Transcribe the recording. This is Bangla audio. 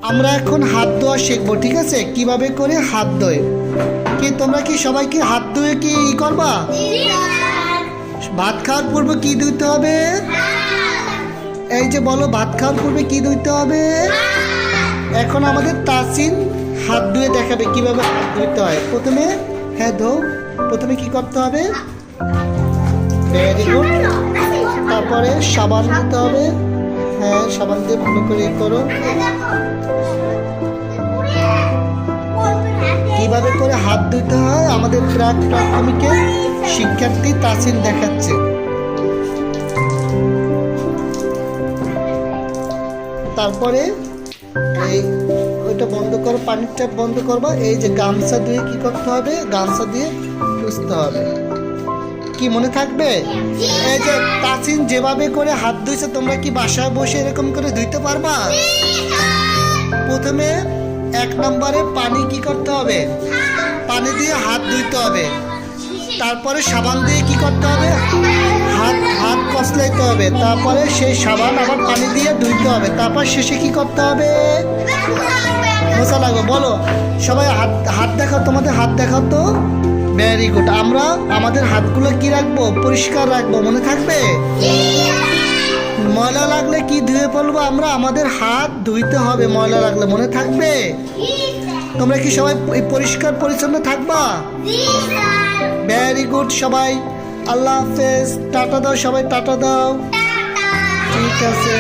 আমরা এখন হাত ধোয়া শিখবো, ঠিক আছে? কিভাবে করে হাত ধোয়। কি তোমরা কি সবাইকে হাত ধুয়ে কি করবা? ভাত খাওয়ার পূর্বে কি ধুইতে হবে? এই যে বলো, ভাত খাওয়ার পূর্বে কি ধুইতে হবে? এখন আমাদের তাসিন হাত ধুয়ে দেখাবে কিভাবে হাত ধুইতে হয়। প্রথমে হ্যাঁ ধো, প্রথমে কি করতে হবে? Very good. তারপরে সাবান দিতে হবে। হ্যাঁ, সাবান দিয়ে ভালো করে করো। কিভাবে করে হাত ধুতে হয় আমাদের প্রাথমিকের শিক্ষার্থী তাসিন দেখাচ্ছে। তারপরে এই ওইটা বন্ধ করো, পানির ট্যাপ বন্ধ করবা। এই যে গামছা দিয়ে কি করতে হবে? গামছা দিয়ে পুছতে হবে। কি মনে থাকবে? এই যে তাসিন যেভাবে করে হাত ধুইছে, তোমরা কি বাসায় বসে এরকম করে ধুইতে পারবা? প্রথমে 1 নম্বরে পানি কি করতে হবে? পানি দিয়ে হাত ধুইতে হবে। তারপরে সাবান দিয়ে কি করতে হবে? হাত কসলাইতে হবে। তারপরে সেই সাবান আবার পানি দিয়ে ধুইতে হবে। তারপর শেষে কি করতে হবে? মোছা লাগবে। বলো সবাই, হাত দেখাও, তোমাদের হাত দেখাও তো। Very good. আমরা আমাদের হাতগুলো কি রাখবো? পরিষ্কার রাখবো, মনে থাকবে? ময়লা লাগলে কি ধুয়ে ফেলবো আমরা? আমাদের হাত ধুইতে হবে ময়লা লাগলে, মনে থাকবে? তোমরা কি সবাই পরিষ্কার পরিচ্ছন্ন থাকবা? Very good. সবাই আল্লাহ হাফেজ, টাটা দাও, সবাই টাটা দাও। ঠিক আছে।